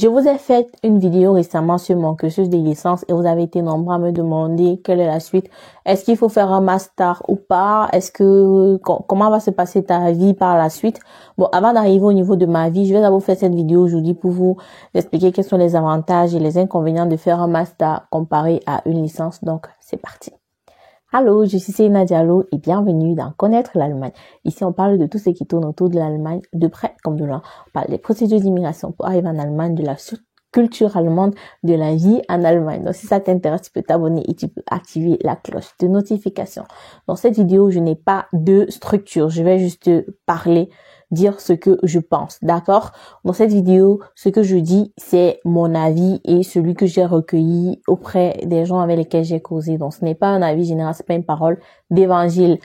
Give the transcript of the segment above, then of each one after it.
Je vous ai fait une vidéo récemment sur mon cursus de licence et vous avez été nombreux à me demander quelle est la suite. Est-ce qu'il faut faire un master ou pas? Comment va se passer ta vie par la suite? Bon, avant d'arriver au niveau de ma vie, je vais d'abord faire cette vidéo aujourd'hui pour vous expliquer quels sont les avantages et les inconvénients de faire un master comparé à une licence. Donc, c'est parti. Allô, je suis Seina Diallo et bienvenue dans Connaître l'Allemagne. Ici, on parle de tout ce qui tourne autour de l'Allemagne, de près comme de loin. On parle des procédures d'immigration pour arriver en Allemagne, de la culture allemande, de la vie en Allemagne. Donc, si ça t'intéresse, tu peux t'abonner et tu peux activer la cloche de notification. Dans cette vidéo, je n'ai pas de structure. Je vais juste parler, dire ce que je pense, d'accord? Dans cette vidéo, ce que je dis, c'est mon avis et celui que j'ai recueilli auprès des gens avec lesquels j'ai causé. Donc, ce n'est pas un avis général, c'est pas une parole d'évangile.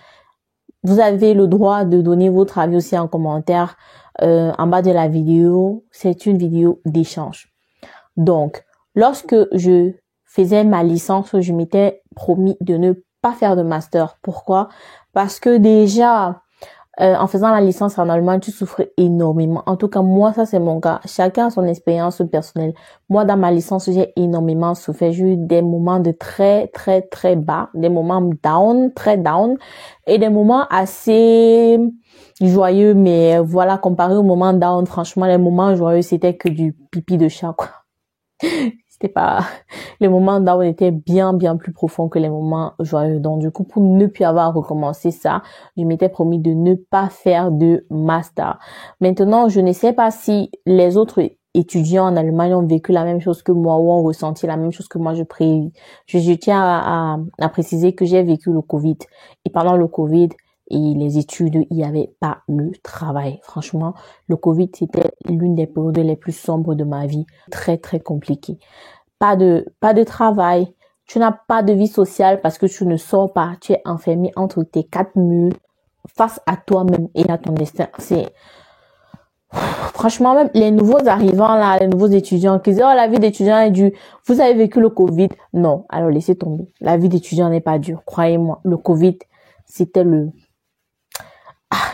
Vous avez le droit de donner votre avis aussi en commentaire en bas de la vidéo. C'est une vidéo d'échange. Donc, lorsque je faisais ma licence, je m'étais promis de ne pas faire de master. Pourquoi? Parce que déjà, en faisant la licence en Allemagne, tu souffres énormément. En tout cas, moi, ça c'est mon cas. Chacun a son expérience personnelle. Moi, dans ma licence, j'ai énormément souffert. J'ai eu des moments de très, très, très bas, des moments down, très down, et des moments assez joyeux. Mais voilà, comparé aux moments down, franchement, les moments joyeux, c'était que du pipi de chat, quoi. C'était pas, les moments down étaient bien plus profonds que les moments joyeux. Donc, du coup, pour ne plus avoir recommencé ça, je m'étais promis de ne pas faire de master. Maintenant, je ne sais pas si les autres étudiants en Allemagne ont vécu la même chose que moi ou ont ressenti la même chose que moi. Je tiens à préciser que j'ai vécu le Covid. Et pendant le Covid, et les études, il n'y avait pas le travail. Franchement, le Covid, c'était l'une des périodes les plus sombres de ma vie. Très, très compliqué. Pas de travail. Tu n'as pas de vie sociale parce que tu ne sors pas. Tu es enfermé entre tes quatre murs face à toi-même et à ton destin. Franchement, même les nouveaux arrivants là, les nouveaux étudiants qui disent, oh, la vie d'étudiant est dure. Vous avez vécu le Covid? Non. Alors, laissez tomber. La vie d'étudiant n'est pas dure. Croyez-moi. Le Covid, c'était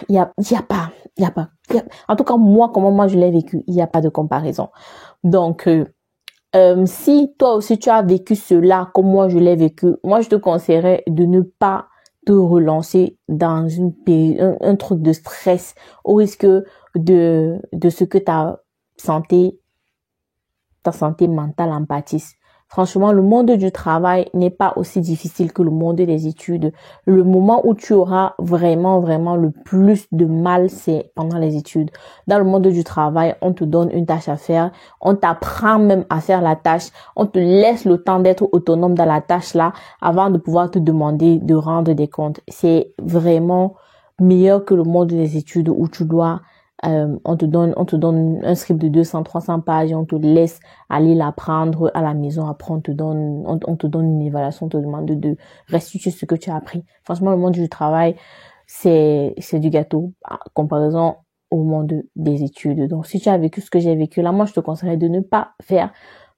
il y a pas. En tout cas, comment moi je l'ai vécu, il n'y a pas de comparaison. Donc, si toi aussi tu as vécu cela comme moi je l'ai vécu, moi je te conseillerais de ne pas te relancer dans un truc de stress au risque de ce que ta santé mentale en pâtisse. Franchement, le monde du travail n'est pas aussi difficile que le monde des études. Le moment où tu auras vraiment le plus de mal, c'est pendant les études. Dans le monde du travail, on te donne une tâche à faire. On t'apprend même à faire la tâche. On te laisse le temps d'être autonome dans la tâche là avant de pouvoir te demander de rendre des comptes. C'est vraiment meilleur que le monde des études où tu dois on te donne un script de 200-300 pages et on te laisse aller l'apprendre à la maison. Après, on te donne une évaluation, on te demande de restituer ce que tu as appris. Franchement, le monde du travail, c'est du gâteau en comparaison au monde des études. Donc, si tu as vécu ce que j'ai vécu là, moi, je te conseillerais de ne pas faire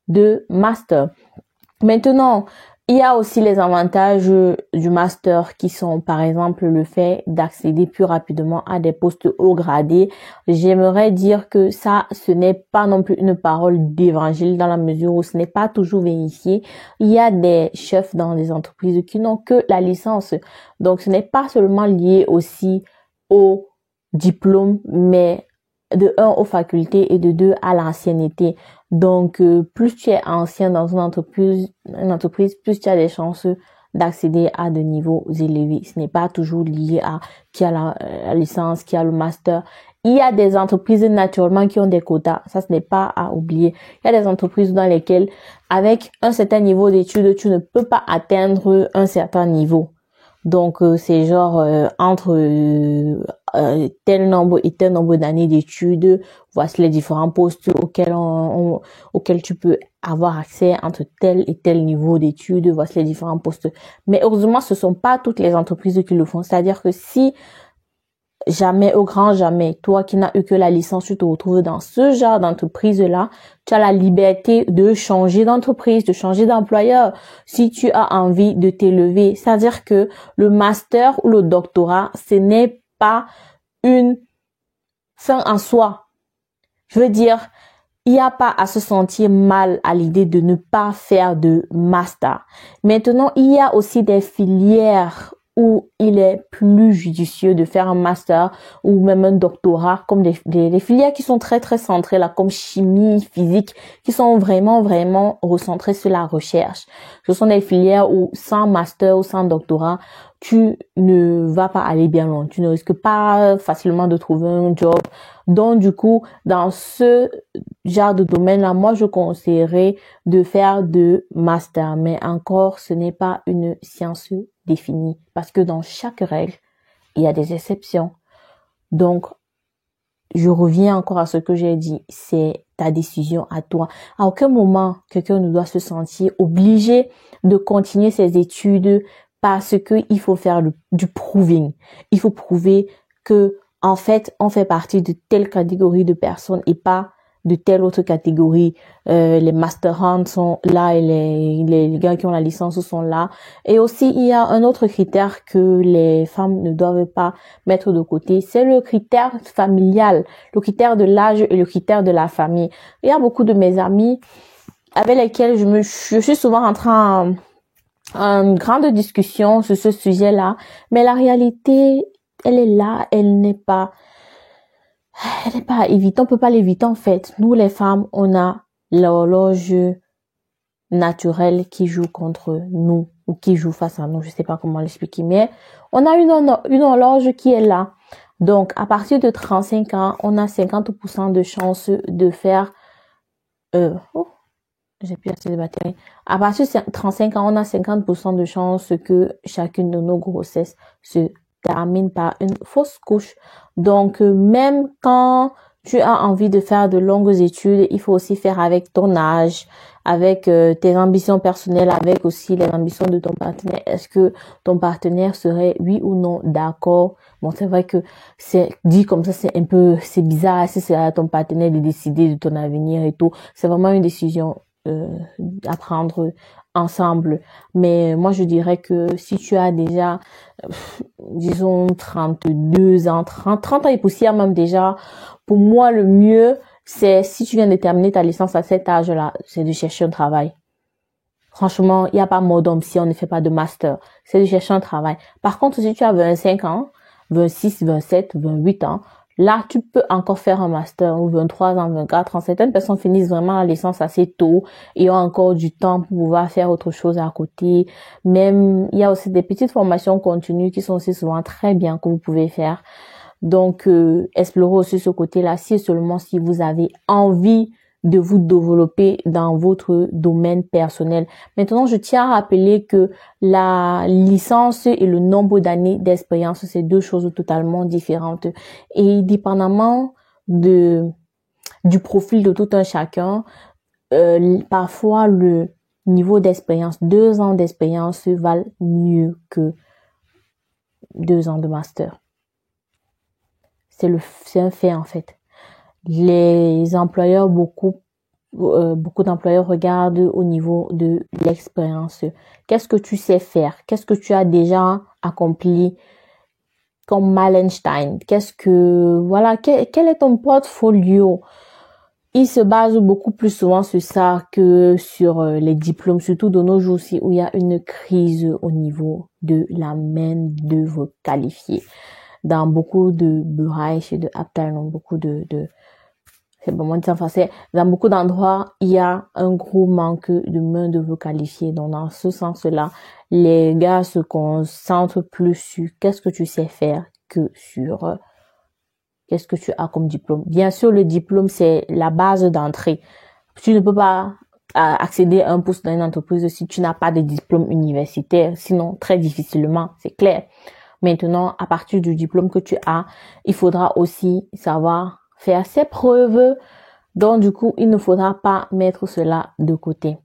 de master. Maintenant, il y a aussi les avantages du master qui sont, par exemple, le fait d'accéder plus rapidement à des postes haut gradés. J'aimerais dire que ça, ce n'est pas non plus une parole d'évangile dans la mesure où ce n'est pas toujours vérifié. Il y a des chefs dans des entreprises qui n'ont que la licence. Donc, ce n'est pas seulement lié aussi au diplôme, mais de 1 aux facultés et de 2 à l'ancienneté. Donc, plus tu es ancien dans une entreprise, plus tu as des chances d'accéder à de niveaux élevés. Ce n'est pas toujours lié à qui a la licence, qui a le master. Il y a des entreprises naturellement qui ont des quotas. Ça, ce n'est pas à oublier. Il y a des entreprises dans lesquelles, avec un certain niveau d'études, tu ne peux pas atteindre un certain niveau. Donc, c'est genre entre tel nombre et tel nombre d'années d'études, voici les différents postes auxquels tu peux avoir accès entre tel et tel niveau d'études, voici les différents postes. Mais heureusement, ce sont pas toutes les entreprises qui le font. C'est-à-dire que si jamais, au grand jamais, toi qui n'as eu que la licence, tu te retrouves dans ce genre d'entreprise-là, tu as la liberté de changer d'entreprise, de changer d'employeur si tu as envie de t'élever. C'est-à-dire que le master ou le doctorat, ce n'est pas une fin en soi. Je veux dire, il n'y a pas à se sentir mal à l'idée de ne pas faire de master. Maintenant, il y a aussi des filières où il est plus judicieux de faire un master ou même un doctorat, comme les filières qui sont très très centrées là, comme chimie, physique, qui sont vraiment vraiment recentrées sur la recherche. Ce sont des filières où sans master ou sans doctorat, tu ne vas pas aller bien loin. Tu ne risques pas facilement de trouver un job. Donc, du coup, dans ce genre de domaine-là, moi, je conseillerais de faire de master. Mais encore, ce n'est pas une science définie. Parce que dans chaque règle, il y a des exceptions. Donc, je reviens encore à ce que j'ai dit. C'est ta décision à toi. À aucun moment, quelqu'un ne doit se sentir obligé de continuer ses études parce que il faut faire du proving. Il faut prouver que, en fait, on fait partie de telle catégorie de personnes et pas de telle autre catégorie. Les masterhands sont là et les gars qui ont la licence sont là. Et aussi, il y a un autre critère que les femmes ne doivent pas mettre de côté. C'est le critère familial, le critère de l'âge et le critère de la famille. Il y a beaucoup de mes amis avec lesquels je suis souvent rentrée en une grande discussion sur ce sujet-là. Mais la réalité, elle est là, elle n'est pas évitée, on peut pas l'éviter en fait. Nous les femmes, on a l'horloge naturelle qui joue contre nous ou qui joue face à nous, je sais pas comment l'expliquer, mais on a une horloge qui est là. Donc à partir de 35 ans, on a 50% de chances de faire j'ai plus assez de batterie. À partir de 35 ans, on a 50% de chances que chacune de nos grossesses se termine par une fausse couche. Donc, même quand tu as envie de faire de longues études, il faut aussi faire avec ton âge, avec tes ambitions personnelles, avec aussi les ambitions de ton partenaire. Est-ce que ton partenaire serait oui ou non d'accord? Bon, c'est vrai que c'est dit comme ça, c'est bizarre si c'est à ton partenaire de décider de ton avenir et tout. C'est vraiment une décision à prendre ensemble. Mais moi, je dirais que si tu as déjà, disons, 32 ans, 30 ans et poussière même déjà, pour moi, le mieux, c'est si tu viens de terminer ta licence à cet âge-là, c'est de chercher un travail. Franchement, il n'y a pas mort d'homme si on ne fait pas de master. C'est de chercher un travail. Par contre, si tu as 25 ans, 26, 27, 28 ans, là, tu peux encore faire un master ou 23 ans, 24 ans. Certaines personnes finissent vraiment la licence assez tôt et ont encore du temps pour pouvoir faire autre chose à côté. Même, il y a aussi des petites formations continues qui sont aussi souvent très bien que vous pouvez faire. Donc, explorez aussi ce côté-là si seulement si vous avez envie de vous développer dans votre domaine personnel. Maintenant, je tiens à rappeler que la licence et le nombre d'années d'expérience, c'est deux choses totalement différentes. Et dépendamment du profil de tout un chacun, parfois le niveau d'expérience, 2 ans d'expérience valent mieux que 2 ans de master. C'est un fait en fait. Les employeurs, beaucoup d'employeurs regardent au niveau de l'expérience. Qu'est-ce que tu sais faire? Qu'est-ce que tu as déjà accompli comme Meilenstein? Quel est ton portfolio? Il se base beaucoup plus souvent sur ça que sur les diplômes, surtout de nos jours aussi où il y a une crise au niveau de la main-d'œuvre qualifiée. Dans beaucoup de Bereiche et de Abteilungen, c'est bon, moi, en français, dans beaucoup d'endroits, il y a un gros manque de main-d'œuvre qualifiée. Donc, dans ce sens-là, les gars se concentrent plus sur qu'est-ce que tu sais faire que sur qu'est-ce que tu as comme diplôme. Bien sûr, le diplôme, c'est la base d'entrée. Tu ne peux pas accéder à un poste dans une entreprise si tu n'as pas de diplôme universitaire. Sinon, très difficilement, c'est clair. Maintenant, à partir du diplôme que tu as, il faudra aussi savoir faire ses preuves. Donc, du coup, il ne faudra pas mettre cela de côté.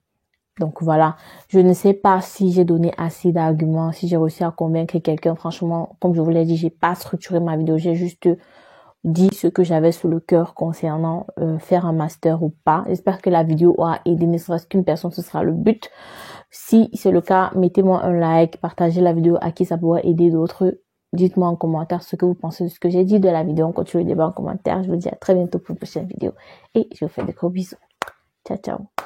Donc, voilà. Je ne sais pas si j'ai donné assez d'arguments, si j'ai réussi à convaincre quelqu'un. Franchement, comme je vous l'ai dit, j'ai pas structuré ma vidéo. J'ai juste dit ce que j'avais sous le cœur concernant faire un master ou pas. J'espère que la vidéo aura aidé, ne serait-ce qu'une personne, ce sera le but. Si c'est le cas, mettez-moi un like, partagez la vidéo à qui ça pourrait aider d'autres. Dites-moi en commentaire ce que vous pensez de ce que j'ai dit de la vidéo. On continue le débat en commentaire. Je vous dis à très bientôt pour une prochaine vidéo. Et je vous fais des gros bisous. Ciao, ciao.